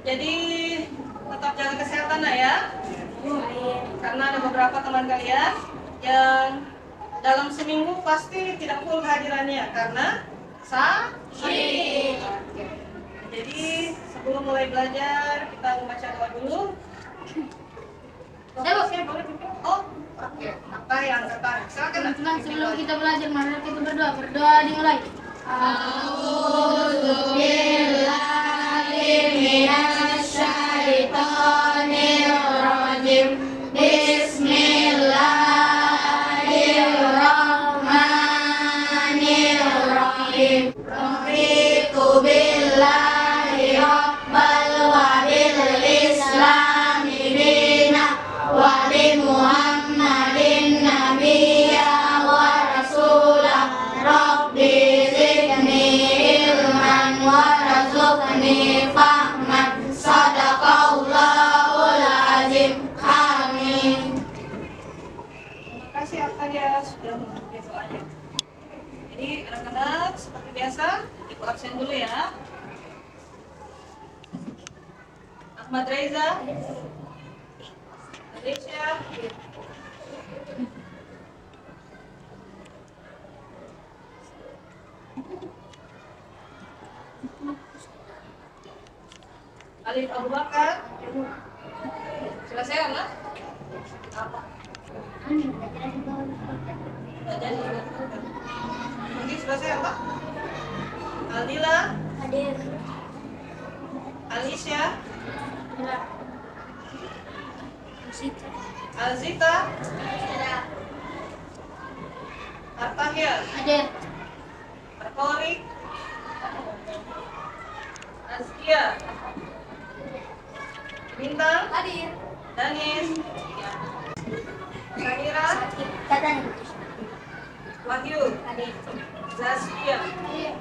Jadi tetap jaga kesehatan lah ya. Karena ada beberapa teman kalian yang dalam seminggu pasti tidak full hadirannya karena sakit. Oke. Jadi sebelum mulai belajar kita membaca doa dulu. Doanya boleh pimpin? Oh, oke. Apa yang tertarik? Silakan. Teman-teman, sebelum kita belajar, mari kita berdoa. Berdoa dimulai. A'udzubillahiminasyaitonirrajim. Bismillahirrahmanirrahim. Raditu billahi rabbal wa bil islami dina wa bi Muhammadin nabiyya wa rasulah. Rabbi zidni ilman warzuqni fahman. Sadaqallahul azim. Amin. Terima kasih Arkadia sudah mengikuti doanya. Jadi anak-anak seperti biasa ibu absen dulu ya. Ahmad Reza, Alicia, Alif Abu Bakar. Selesai anak? Apa? Nggak jadi. Mungkin selesai apa? Aldila, Hadir. Alicia, Musika. Alzita, Artahil, Hadir. Arkorik, Azkia, Bintang, Hadir. Danis, Syahira, Tatan. Wahyu, Hadir. Zaskia. Hadir.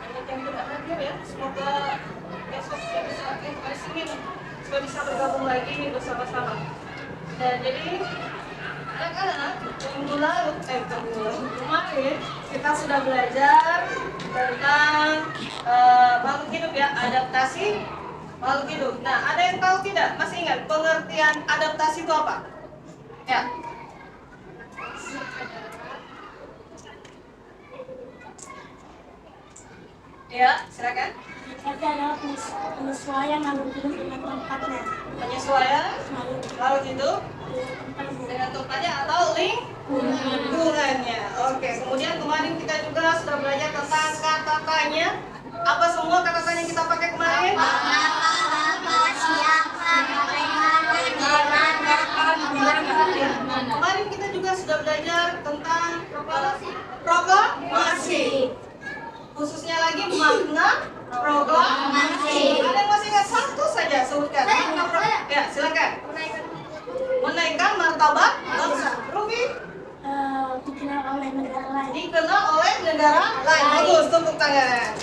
Banyak yang tidak hadir ya. Semoga besok sudah bisa hari Senin sudah bisa bergabung lagi bersama-sama. Dan jadi anak-anak minggu lalu, kemarin kita sudah belajar tentang makhluk hidup ya, adaptasi makhluk hidup. Nah, ada yang tahu tidak? Masih ingat pengertian adaptasi itu apa? Ya. Ya, silakan. Itu adalah penyesuaian makhluk hidup dengan tempatnya. Penyesuaian makhluk hidup dengan tempatnya atau lingkungannya. Oke, kemudian kemarin kita juga sudah belajar tentang kata-katanya. Apa semua kata-kata yang kita pakai kemarin? Kemarin kita juga sudah belajar tentang proklamasi. Khususnya lagi makna proklamasi. Ada yang masih ingat satu saja sebutkan? Ya, silakan. Menaikkan martabat bangsa. Ruby? Dikenal oleh negara lain. Dikenal oleh negara lain. Bagus, tepuk tangan.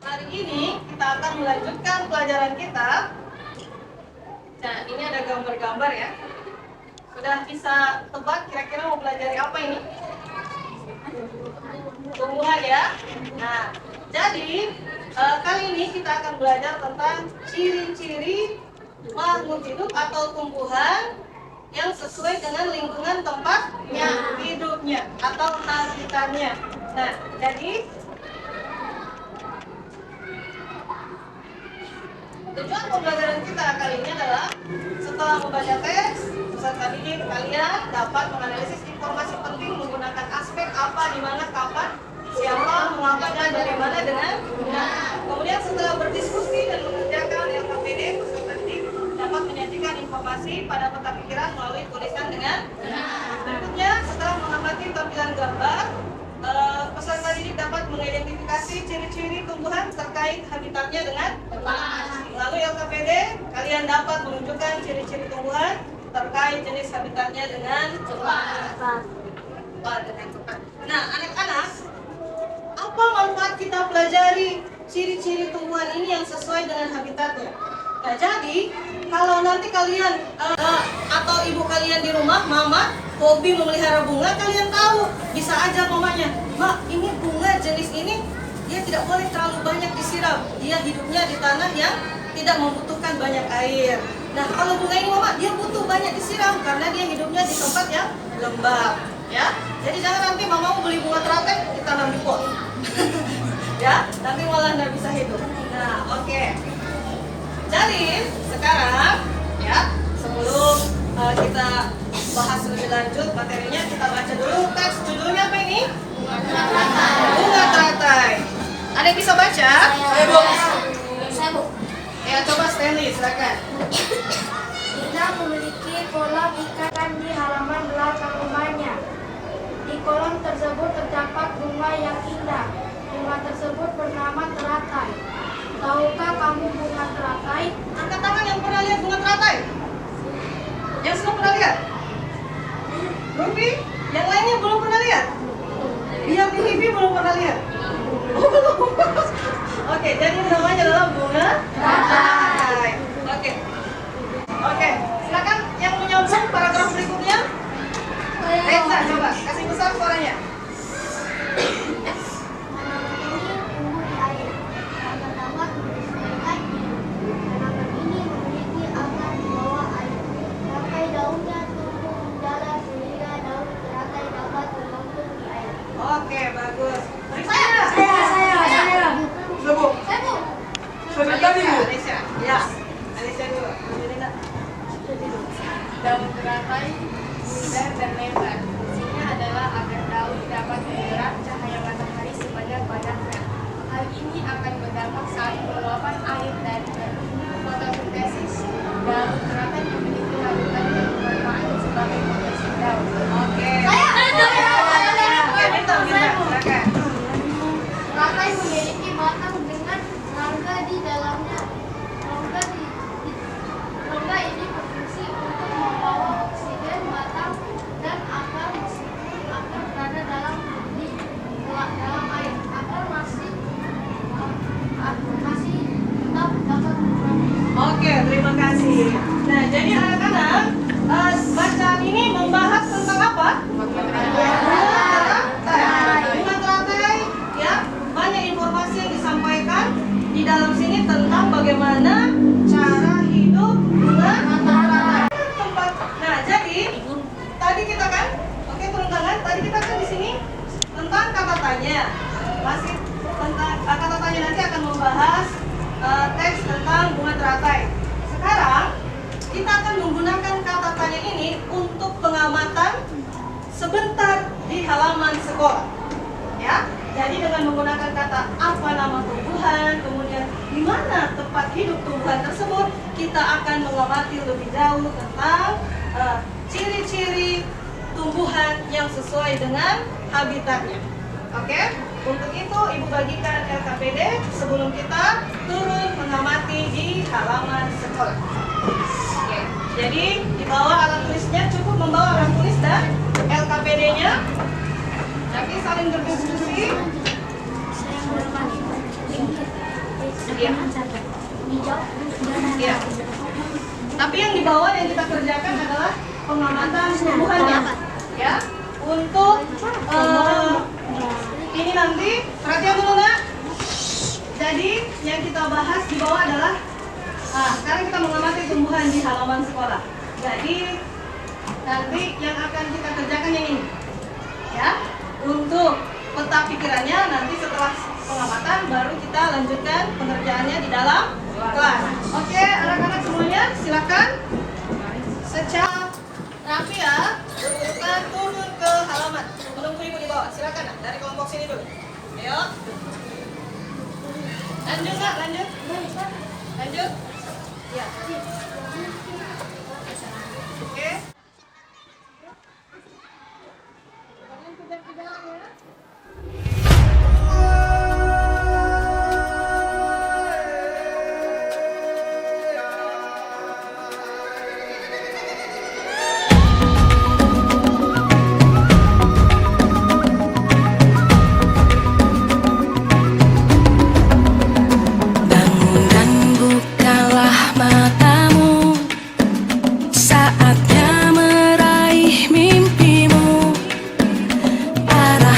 Hari ini kita akan melanjutkan pelajaran kita. Nah, ini ada gambar-gambar ya. Sudah bisa tebak kira-kira mau pelajari apa ini? Tumbuhan ya. Nah, jadi kali ini kita akan belajar tentang ciri-ciri makhluk hidup atau tumbuhan yang sesuai dengan lingkungan tempatnya hidupnya atau habitatnya. Nah, jadi tujuan pembelajaran kita kali ini adalah setelah membaca teks, peserta didik kalian dapat menganalisis informasi penting menggunakan aspek apa, di mana, kapan, siapa, mengapa, dan dari mana dengan. Nah, kemudian setelah berdiskusi dan mengerjakan LKPD, peserta didik dapat menyajikan informasi pada peta pikiran melalui tulisan dengan. Berikutnya, setelah mengamati tampilan gambar, peserta didik dapat mengidentifikasi ciri-ciri tumbuhan terkait habitatnya dengan tepat. Melalui LKPD, kalian dapat menunjukkan ciri-ciri tumbuhan terkait jenis habitatnya dengan tepat. Nah, anak-anak, apa manfaat kita pelajari ciri-ciri tumbuhan ini yang sesuai dengan habitatnya? Nah, jadi kalau nanti kalian atau ibu kalian di rumah, mama hobi memelihara bunga, kalian tahu, bisa aja mamanya, "Mbak, ini bunga jenis ini dia tidak boleh terlalu banyak disiram. Dia hidupnya di tanah yang tidak membutuhkan banyak air. Nah, kalau bunga ini Mama, dia butuh banyak disiram karena dia hidupnya di tempat yang lembab, ya. Jadi jangan nanti Mama mau beli bunga teratai ditanam di pot. Ya, nanti malah nggak bisa hidup. Nah, oke. Jadi sekarang ya, sebelum kita bahas lebih lanjut materinya, kita baca dulu teks judulnya apa ini? Bunga teratai. Bunga teratai. Ada yang bisa baca? Saya, Bu. Saya, Bu. Ya, coba Stanley, silakan. Ina memiliki kolam ikan di halaman belakang rumahnya. Di kolam tersebut terdapat bunga yang indah. Bunga tersebut bernama teratai. Tahukah kamu bunga teratai? Angkat tangan yang pernah lihat bunga teratai. Yang semua pernah lihat? Ruby? Yang lainnya belum pernah lihat? Yang di TV belum pernah lihat? Oh, belum. Oke, jadi namanya adalah bunga teratai. Oke. Oke, silakan yang menyambung paragraf berikutnya. Reza, coba kasih besar suaranya. Tanaman ini tumbuh di air. Akar dapat menyesuaikan hidup. Tanaman ini memiliki akar di bawah air. Teratai daunnya tumbuh mendalam sehingga daun teratai dapat mengapung di air. Oke, bagus. Berikutnya. Saya. Bu. Saya, Bu. Sudah tadi, Bu. Alicia. Ya. Alicia dulu. Angelina. Daun teratai bundar dan lebar. Fungsinya adalah agar daun dapat menyerap cahaya matahari sebanyak-banyaknya. Hal ini akan berdampak saat penguapan air dari fotosintesis. Daun teratai memiliki larutan yang bermanfaat sebagai proteksi daun. Oke. Oke, Minta, silakan. Teratai memiliki batang dengan rongga di dalamnya. Rongga ini berfungsi untuk membawa oksigen batang dan akar meskipun akar berada dalam air. Akar masih tetap dapat berfungsi. Oke, terima kasih. Nah, jadi anak-anak, bacaan ini membahas tentang apa? Bunga teratai. Bunga teratai, ya, banyak informasi yang disampaikan di dalam sini tentang bagaimana cara hidup bunga teratai. Nah, jadi tadi kita kan, oke, turun tangan. Tadi kita kan di sini tentang kata tanya. Masih tentang kata tanya nanti akan membahas teks tentang bunga teratai. Sekarang kita akan menggunakan kata tanya ini untuk pengamatan sebentar di halaman sekolah. Ya, jadi dengan menggunakan kata apa nama tumbuhan, kemudian di mana tempat hidup tumbuhan tersebut, kita akan mengamati lebih jauh tentang ciri-ciri tumbuhan yang sesuai dengan habitatnya. Oke? Untuk itu Ibu bagikan LKPD sebelum kita turun mengamati di halaman sekolah. Oke. Jadi di bawah alat tulisnya cukup membawa alat tulis dan LKPD-nya. Nanti saling berdiskusi. Iya. Iya. Tapi yang di bawah yang kita kerjakan adalah pengamatan tumbuhannya. Ya. Untuk ini nanti perhatian dulu nggak? Jadi yang kita bahas di bawah adalah sekarang kita mengamati tumbuhan di halaman sekolah. Jadi nanti yang akan kita kerjakan yang ini, ya. Untuk peta pikirannya nanti setelah pengamatan baru kita lanjutkan pengerjaannya di dalam kelas. Oke, anak-anak semuanya silakan secara rapi ya. Kita turun ke halaman. Menunggu ibu di bawah. Silakan nak, dari kelompok sini dulu. Ayo. Lanjut nak, lanjut. Lanjut. Ya. Oke. Kalian kejar-kejaran ya. Bangun dan bukalah matamu, saatnya meraih mimpimu. Para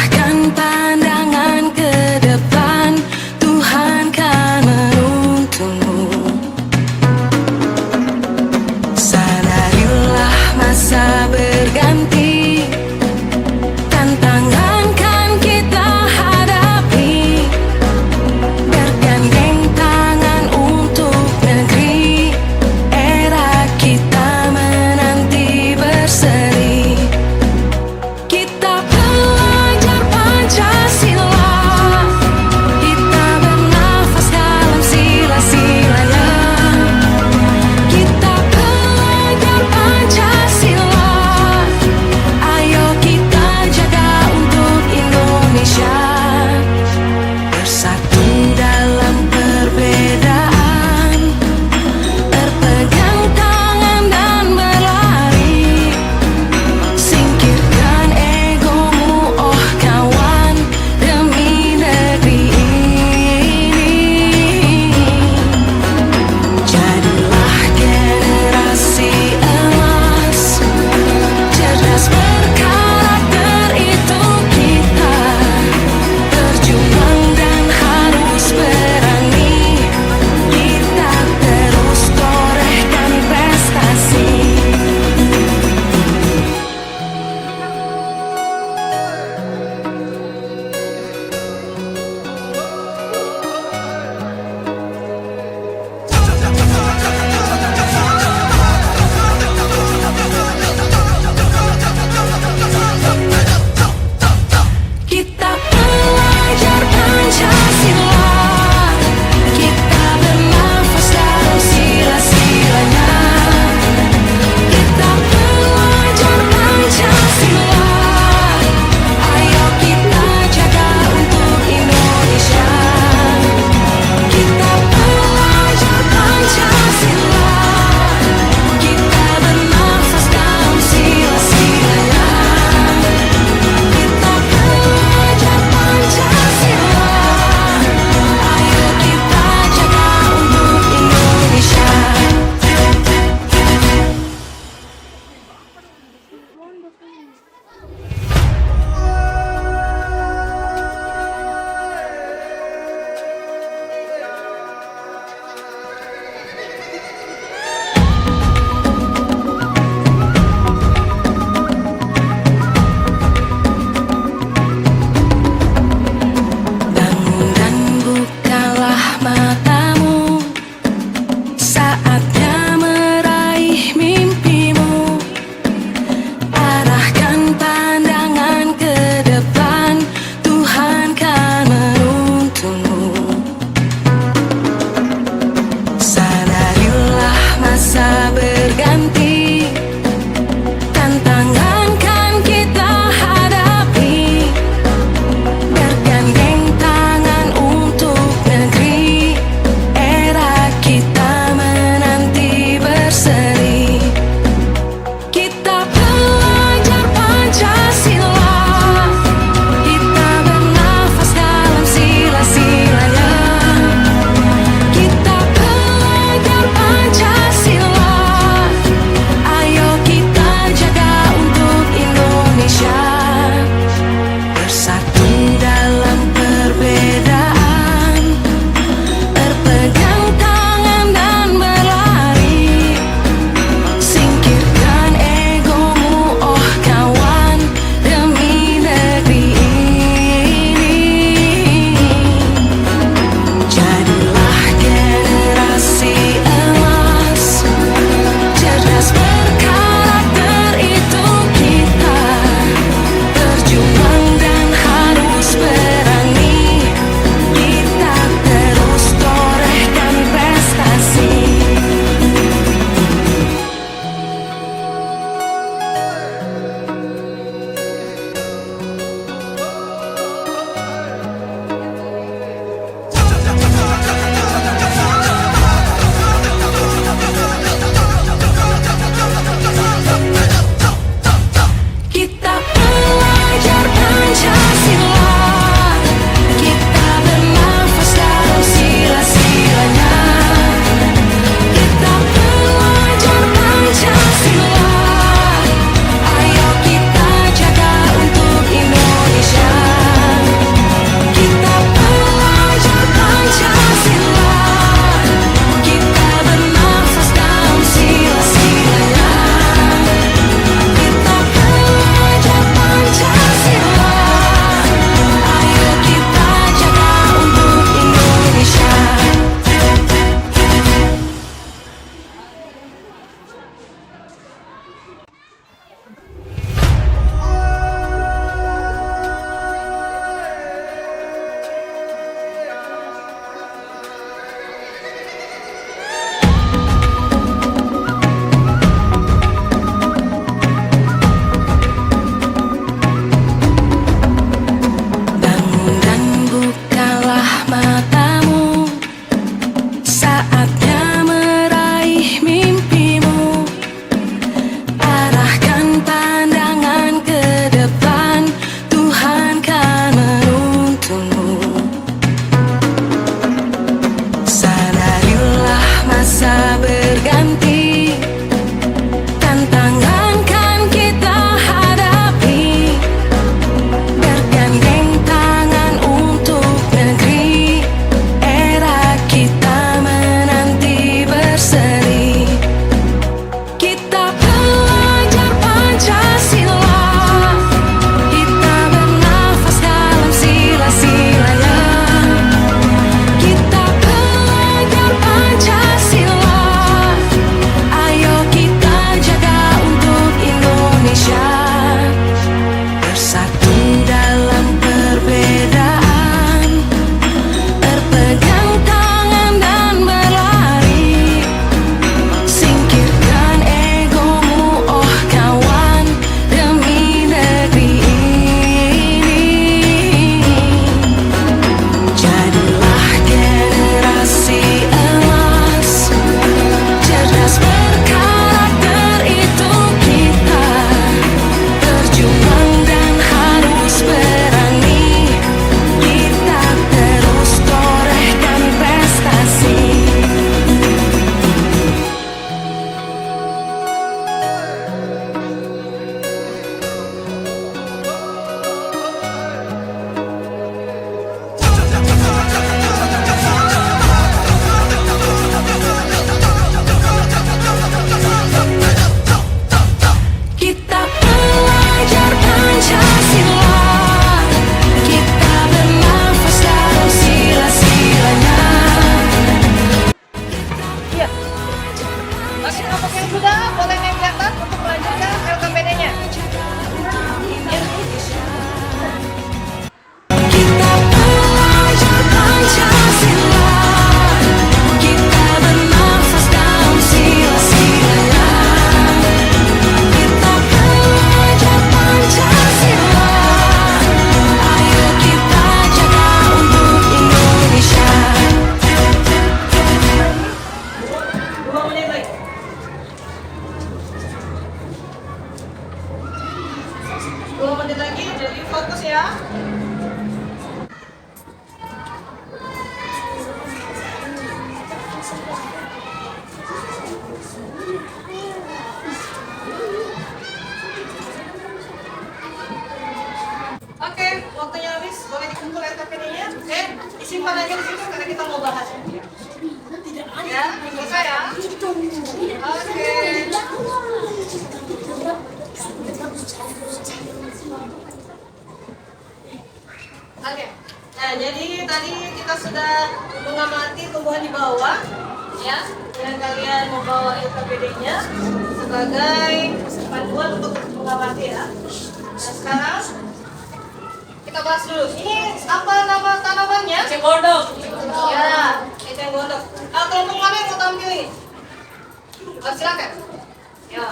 Oke, waktunya habis. Boleh dikumpul RKPD-nya. Oke, disimpan aja di situ karena kita mau bahas. Ya, selesai ya. Oke. Oke. Nah, jadi tadi kita sudah mengamati tumbuhan di bawah, ya. Dan kalian membawa LKPD-nya sebagai panduan untuk mengamati ya. Nah, sekarang kita bahas dulu. Ini apa nama tanamannya? Eceng gondok. Ya, eceng gondok. Kelompok mana yang mau tampil ini? Silakan. Ya.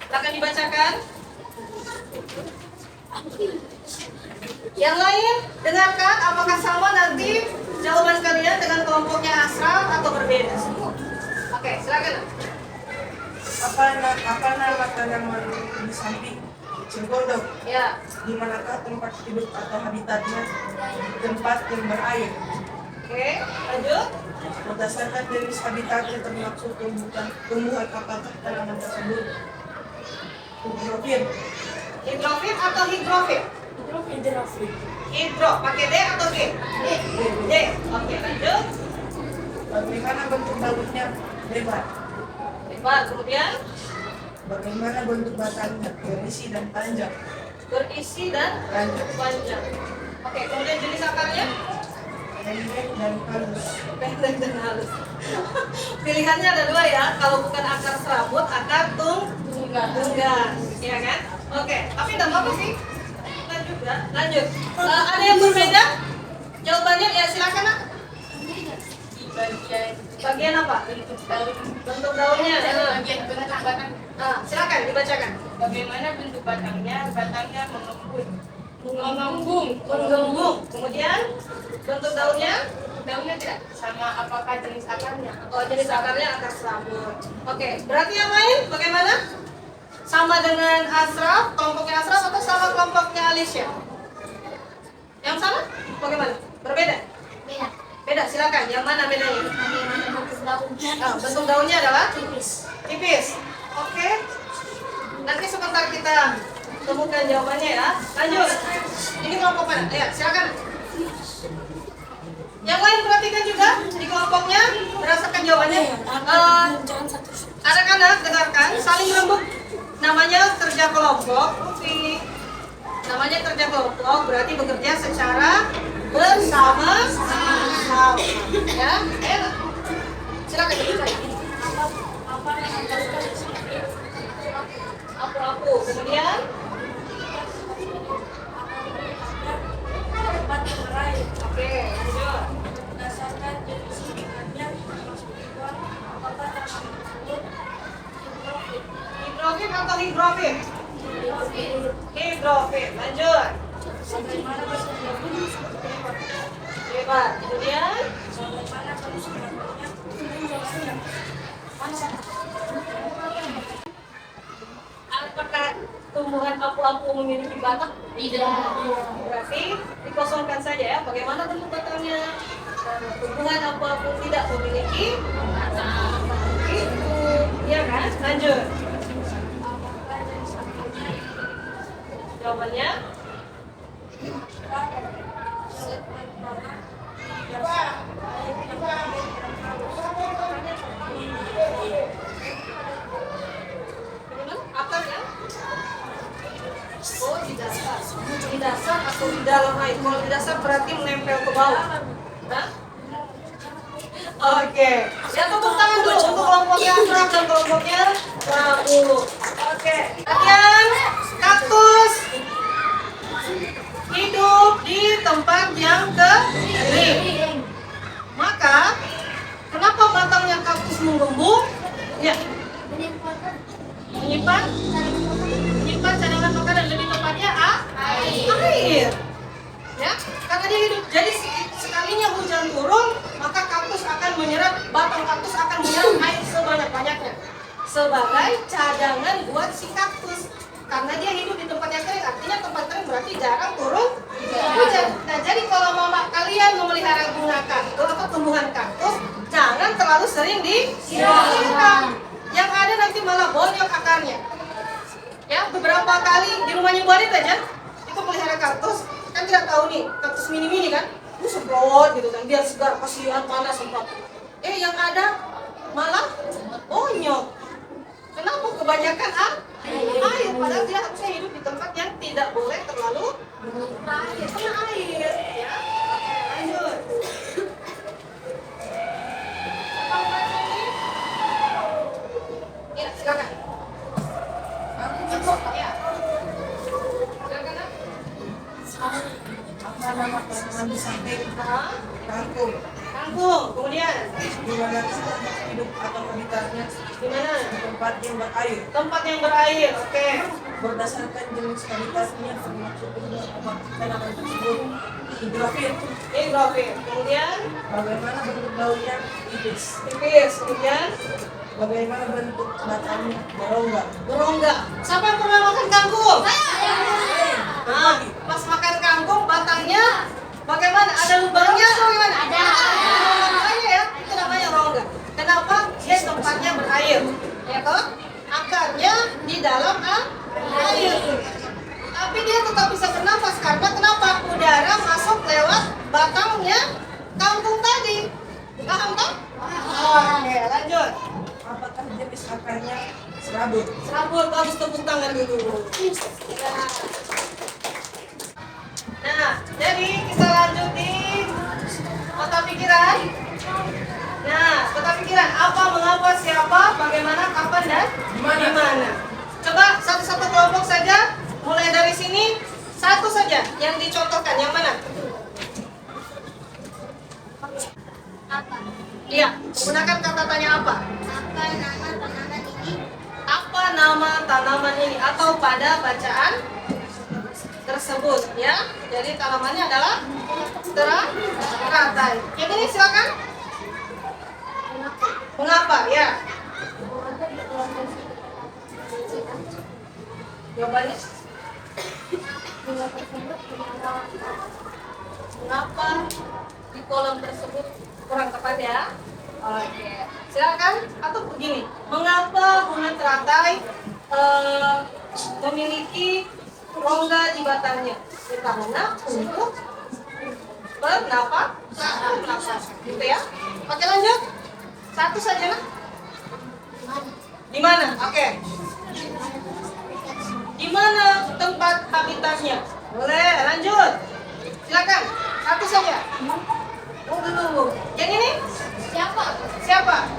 Silakan dibacakan. Yang lain, dengarkan apakah sama nanti jawaban kalian dengan kelompoknya asraf atau berbeda? Oke, silakan. Apa nama tanaman di samping eceng gondok? Ya. Di manakah tempat hidup atau habitatnya? Tempat yang berair. Oke, lanjut. Berdasarkan jenis habitatnya termaksud tumbuhan apakah tanaman tersebut? Hidrofil. Hidrofil atau higrofil? Hidro, pakai D atau G? D. Oke, lanjut. Bagaimana bentuk daunnya? Lebar. Lebar, kemudian Bagaimana bentuk batangnya? Berisi dan panjang. berisi dan panjang. Oke, kemudian jenis akarnya? Pendek dan halus. Pendek dan halus. Pilihannya ada dua ya. Kalau bukan akar serabut, akar tunggang. Iya kan? Oke, tapi enggak apa-apa sih. Lanjut ya. Lanjut. Ada yang berbeda? Jawabannya ya silakan nak. Bagian apa? Bentuk daunnya. Bagian bentuk batang. Silakan dibacakan. Bagaimana bentuk batangnya? Batangnya mengembung. Kemudian bentuk daunnya? Daunnya tidak sama. Apakah jenis akarnya? Oh, jenis akarnya akar serabut. Oke, berarti yang lain bagaimana? Sama dengan Asraf, kelompoknya Asraf atau sama kelompoknya Alicia? Yang sama? Bagaimana? Berbeda? Beda, silakan. Yang mana bedanya? Bentuk daunnya adalah? Tipis. Oke. Nanti sebentar kita temukan jawabannya ya. Lanjut. Ini kelompok mana? Ya, silakan. Yang lain perhatikan juga di kelompoknya berdasarkan jawabannya. Anak-anak dengarkan, saling rembuk. Namanya kerja kelompok. Namanya kerja kelompok berarti bekerja secara bersama-sama. Ya, enak. Silakan dibacakan. Apu-apu. Kemudian oke, lanjut. Hidrofil atau higrofil? Higrofil. Lanjut. Lebar. Kemudian apakah tumbuhan apu-apu memiliki batang? Tidak. Berarti dikosongkan saja ya. Bagaimana bentuk batangnya? Tumbuhan apu-apu tidak memiliki batang. Itu, ya kan? Lanjut. Jawabannya? Akarnya? Oh, di dasar. Di dasar atau di dalam air? Kalau di dasar berarti menempel ke bawah. Hah? Oke. Ya, tepuk tangan dulu untuk kelompoknya Asraf dan kelompoknya Prabu. Oke. Kalian kaktus hidup di tempat yang kering. Maka, kenapa batangnya kaktus menggembung? Ya. Menyimpan cadangan makanan, lebih tepatnya air. Ya, karena dia hidup. Jadi sekalinya hujan turun, maka kaktus akan menyerap, batang kaktus akan menyerap air sebanyak-banyaknya sebagai cadangan buat si kaktus. Karena dia hidup di tempat yang kering, artinya tempat kering berarti jarang turun hujan. Nah, jadi kalau mama kalian memelihara bunga kaktus atau tumbuhan kaktus, jangan terlalu sering disiram. Yang ada nanti malah bonyok akarnya. Ya, beberapa kali di rumahnya Bu Adit aja, itu pelihara kaktus, kan tidak tahu nih, kaktus mini-mini kan, semprot gitu kan, biar segar, kasihan panas semprot. Yang ada malah bonyok. Kenapa? Kebanyakan air. Padahal dia harusnya hidup di tempat yang tidak boleh terlalu air. Kena air. Ya. Oke, lanjut. Ya, silakan. Ya. Silakan. Apa nama tanaman di samping kangkung? Kangkung. Kemudian Di mana tempat hidup atau habitatnya? di mana? Di tempat yang berair. Tempat yang berair. Oke. Berdasarkan jenis habitatnya termasuk apa tanaman tersebut hidrofil. Hidrofil. Kemudian Bagaimana bentuk daunnya? Tipis. tipis. Kemudian Bagaimana bentuk batangnya? Berongga. berongga. Siapa yang pernah makan kangkung? Nah, pas makan kangkung batangnya bagaimana? Ada lubangnya atau bagaimana? Ada. Makanya ya, itu namanya rongga. Kenapa? Dia tempatnya berair. Ya toh? Akarnya di dalam air. Tapi dia tetap bisa bernafas karena kenapa? Udara masuk lewat batangnya kangkung tadi. Paham toh? Oke, lanjut. Apakah jenis akarnya serabut? Serabut, bagus, tepuk tangan dulu. Nah, jadi kita lanjut di kota pikiran. Nah, kota pikiran apa, mengapa, siapa, bagaimana, kapan, dan di mana. Coba satu-satu kelompok saja, mulai dari sini, satu saja yang dicontohkan, yang mana? Apa? Iya, gunakan kata tanya apa? Apa nama tanaman ini? Apa nama tanaman ini atau pada bacaan tersebut ya. Jadi tanamannya adalah teratai. Yang ini silakan. Mengapa ya? Jawabannya. Mengapa di kolom tersebut kurang tepat ya? Oke, silakan. Atau begini, mengapa bunga teratai memiliki rongga di batangnya? Karena untuk bernapas, gitu ya. Oke, lanjut. Satu saja lah. Di mana? Oke. Di mana tempat habitatnya? Boleh, lanjut. Silakan. Satu saja. Tunggu. Yang ini? Siapa? Siapa?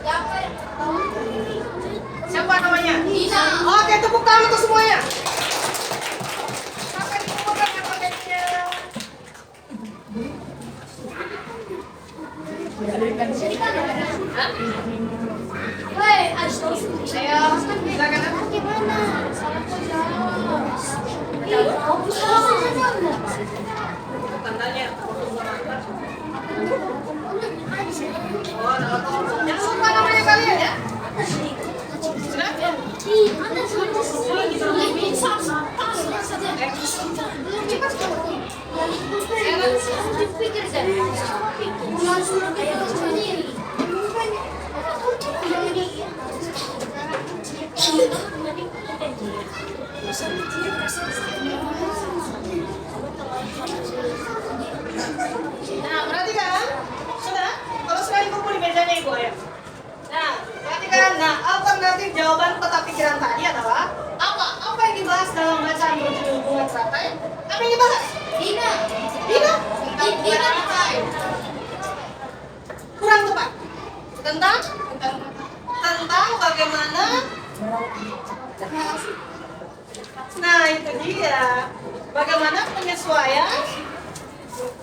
Siapa? Siapa namanya? Dina. Oke, tepuk tangan untuk semuanya. Sampai dikumpulkan yang pakainya. Hah? Woi, ayo. Ayo, silakan. Gimana? Salah kok jawab. Tandanya. Oh, jangan lupa namanya kalian ya. Sudah? Nah, perhatikan. Sudah? Kalau sudah dikumpul di mejanya Ibu Ayah. Nah, perhatikan. Nah, alternatif jawaban peta pikiran tadi adalah apa? Apa yang dibahas dalam bacaan berjudul bunga teratai? Apa yang dibahas? Dina. Dina? Dina. Kurang tepat. Tentang bagaimana? Nah, itu dia. Bagaimana penyesuaian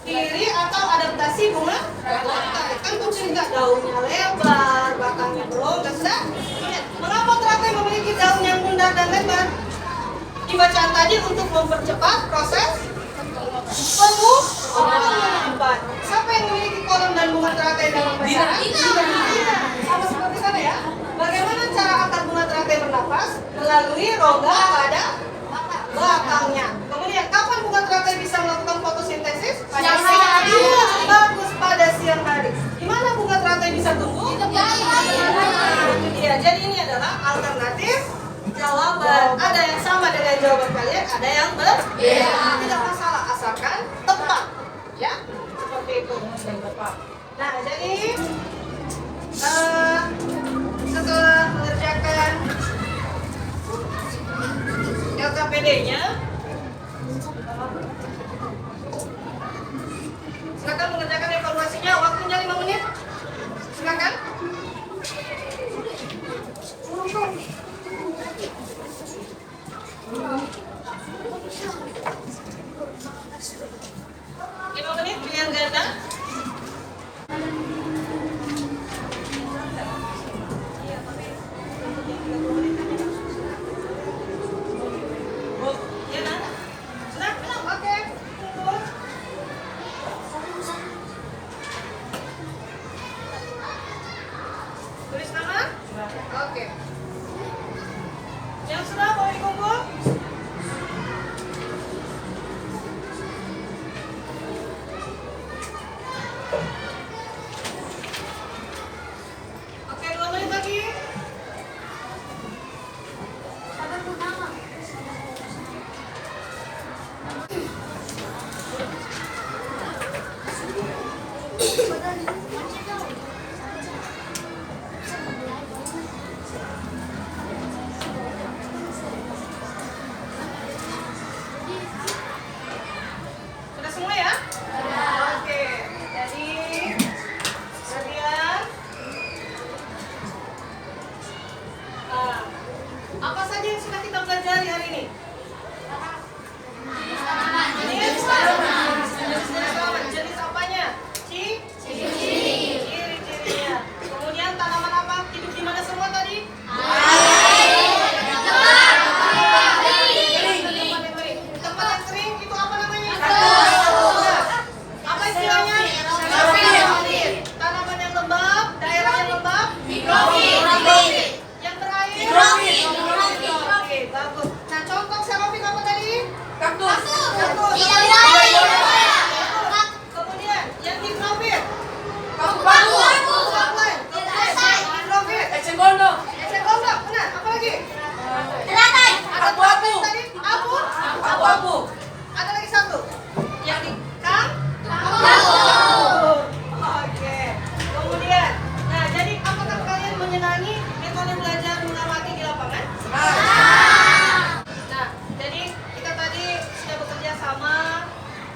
diri atau adaptasi bunga teratai. Kan kucing nggak daunnya lebar, batangnya berongga. Sudah? Mengapa teratai memiliki daun yang bundar dan lebar? Di bacaan tadi untuk mempercepat proses pengumpulan. Siapa yang memiliki kolom dan bunga teratai dalam bacaan? Sama seperti sana ya. Bagaimana cara akar bunga teratai bernapas? melalui rongga pada batangnya. Kemudian kapan bunga teratai bisa melakukan fotosintesis? Pada siang hari. Bagus, pada siang hari. Di mana bunga teratai bisa tumbuh? Itu dia. Jadi ini adalah alternatif jawaban. Ada yang sama dengan jawaban kalian, ada yang berbeda. Tidak masalah, asalkan tepat. Ya, seperti itu. Nah, jadi setelah mengerjakan LKPD-nya, silakan mengerjakan evaluasinya. Waktunya 5 menit. Silakan. Lima menit pilihan ganda. Ya, Nana? Sudah? Oke. Tunggu. Tulis nama? Oke. Yang sudah boleh dikumpul? Oke, 2 menit lagi. Sudah semua ya? Oke. Jadi kemudian apa saja yang sudah kita pelajari hari ini? Jenis apanya? Ciri-cirinya. Kemudian tanaman apa? Hidup di mana semua tadi? Tempat yang kering itu apa namanya? Apa istilahnya? Tanaman yang lembab, daerah yang lembab? Yang berair? Oke, bagus. Nah, contoh xeropik apa tadi? Kaktus. Kemudian yang higrofit? Paku. Higrofit. Eceng gondok. Eceng gondok, benar. Apa lagi? Ada Abu-abu. tadi? Abu? Abu-abu. Ada lagi satu. Yang di kang? Oke. Kemudian, nah jadi apakah kalian menyenangi metode belajar mengamati di lapangan? Nah, jadi kita tadi sudah bekerja sama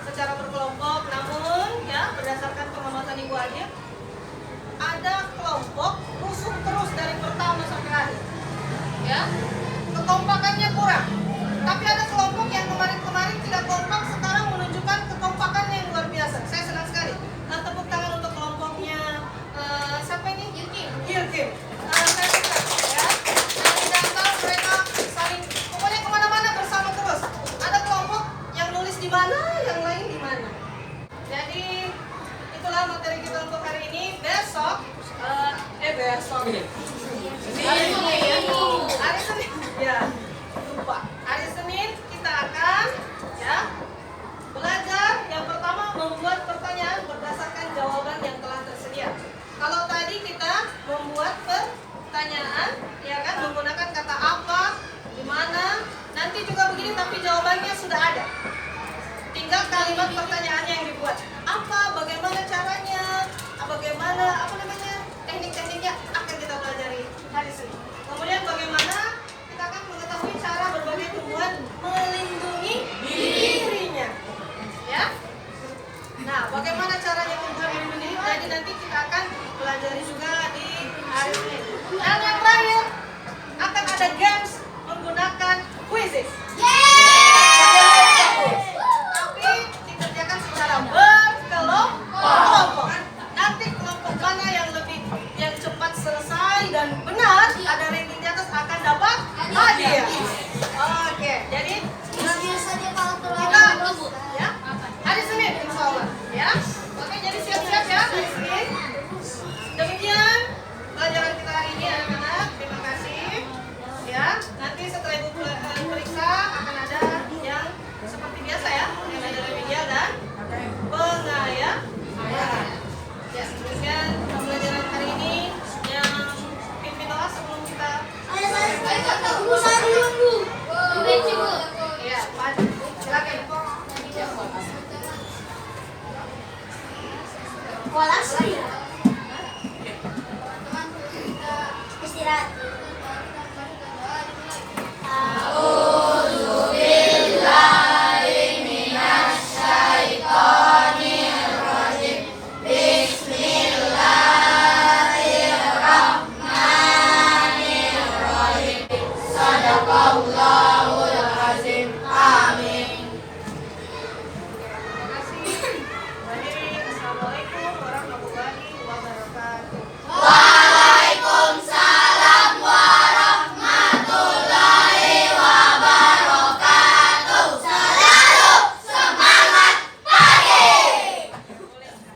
secara berkelompok, namun ya berdasarkan pengamatan Ibu Adil, ada kelompok rusuh terus dari pertama sampai akhir. Ya, kekompakannya kurang. Tapi ada kelompok yang kemarin-kemarin tidak kompak, sekarang menunjukkan kekompakannya yang luar biasa. Saya senang sekali. Tepuk tangan untuk kelompoknya. Siapa ini? Yilkim. Saya suka ya. Dan tahu mereka saling, pokoknya kemana-mana bersama terus. Ada kelompok yang nulis di mana, yang lain di mana. Jadi itulah materi kita untuk hari ini. Besok, besok. Hari Senin. Ya, lupa. Hari Senin kita akan ya belajar yang pertama membuat pertanyaan berdasarkan jawaban yang telah tersedia. Kalau tadi kita membuat pertanyaan ya kan menggunakan kata apa, di mana, nanti juga begini tapi jawabannya sudah ada. Tinggal kalimat pertanyaannya yang dibuat. Apa, bagaimana caranya, bagaimana apa namanya? Teknik-tekniknya akan kita pelajari hari Senin. Kemudian bagaimana kita akan mengetahui cara berbagai tumbuhan melindungi dirinya. Ya. Nah, bagaimana caranya tumbuhan melindungi diri? Jadi nanti kita akan pelajari juga di hari Senin. Dan yang terakhir akan ada games menggunakan quizzes. Tapi dikerjakan secara berkelompok. Nanti kelompok mana yang cepat selesai dan benar ada ranking di atas akan dapat hadiah. Oke, jadi kita ya hari Senin insya Allah ya. Oke, jadi siap-siap ya hari Senin. Demikian pelajaran kita hari ini anak-anak. Terima kasih ya. Nanti setelah Sekolah sih. Teman-teman kita istirahat.